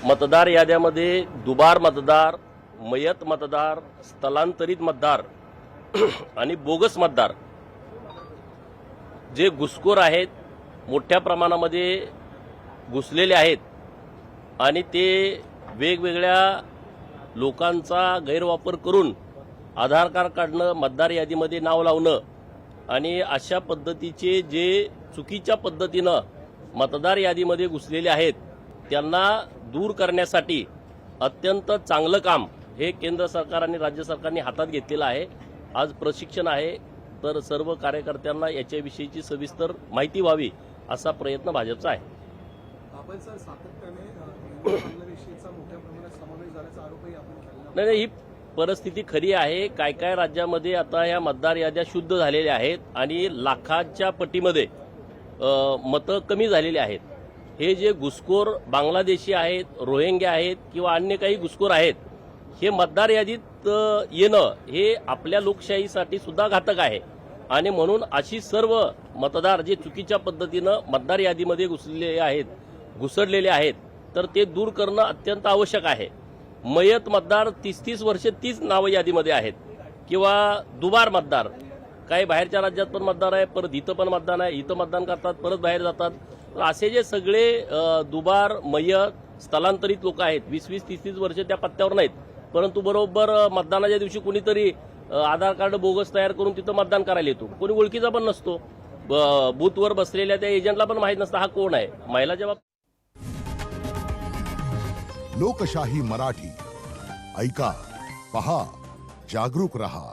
मतदार याद्यामध्ये दुबार मतदार, मयत मतदार, स्थलांतरित मतदार आणि बोगस मतदार जे घुसखोर आहेत, मोठ्या प्रमाणामध्ये घुसलेले आहेत आणि ते वेगवेगळ्या लोकांचा गैरवापर करून आधार कार्ड काढणं, मतदार यादीमध्ये नाव लावणं आणि अशा पद्धतीचे जे चुकीच्या पद्धतीनं मतदार यादीमध्ये घुसलेले आहेत त्यांना दूर करण्यासाठी अत्यंत चांगलं काम हे केंद्र सरकार आणि राज्य सरकारने हातात घेतलेलं आहे। आज प्रशिक्षण आहे, तर सर्व कार्यकर्त्यांना याच्याविषयीची सविस्तर माहिती व्हावी असा प्रयत्न भाजपचा आहे। आपण सर सातत्याने बांगलादेशीचा मोठ्या प्रमाणात समावेश झाल्याचा आरोपही आपण केला। नाही, ही परिस्थिती खरी आहे। काय काय राज्यामध्ये आता या मतदार याद्या शुद्ध झालेल्या आहेत आणि लाखांच्या पटीमध्ये मतं कमी झालेली आहेत। हे जे घुसखोर बांगलादेशी आहेत, रोहिंग्या आहेत किंवा अन्य काही घुसखोर आहेत, हे मतदार यादीत येणं हे आपल्या लोकशाहीसाठी सुद्धा घातक आहे आणि म्हणून अशी सर्व मतदार जे चुकीच्या पद्धतीनं मतदार यादीमध्ये घुसडलेले आहेत तर ते दूर करणं अत्यंत आवश्यक आहे। मयत मतदार 30-30 वर्षे तीच नाव यादीमध्ये आहेत किंवा दुबार मतदार, काही बाहेरच्या राज्यात पण मतदार आहे, परत इथं पण मतदान आहे, इथं मतदान करतात, परत बाहेर जातात। तर असे जे सगळे दुबार, मयत, स्थलांतरित लोक आहेत, 20-20, 30-30 वर्षे त्या पत्त्यावर नाहीत, परंतु बरोबर मतदानाच्या दिवशी कुणीतरी आधार कार्ड बोगस तयार करून तिथं मतदान करायला येतो। कोणी ओळखीचा पण नसतो, बूथवर बसलेल्या त्या एजंटला पण माहीत नसतं हा कोण आहे। महिलाच्या बाबतीत लोकशाही मराठी ऐका, पहा, जागरूक रहा।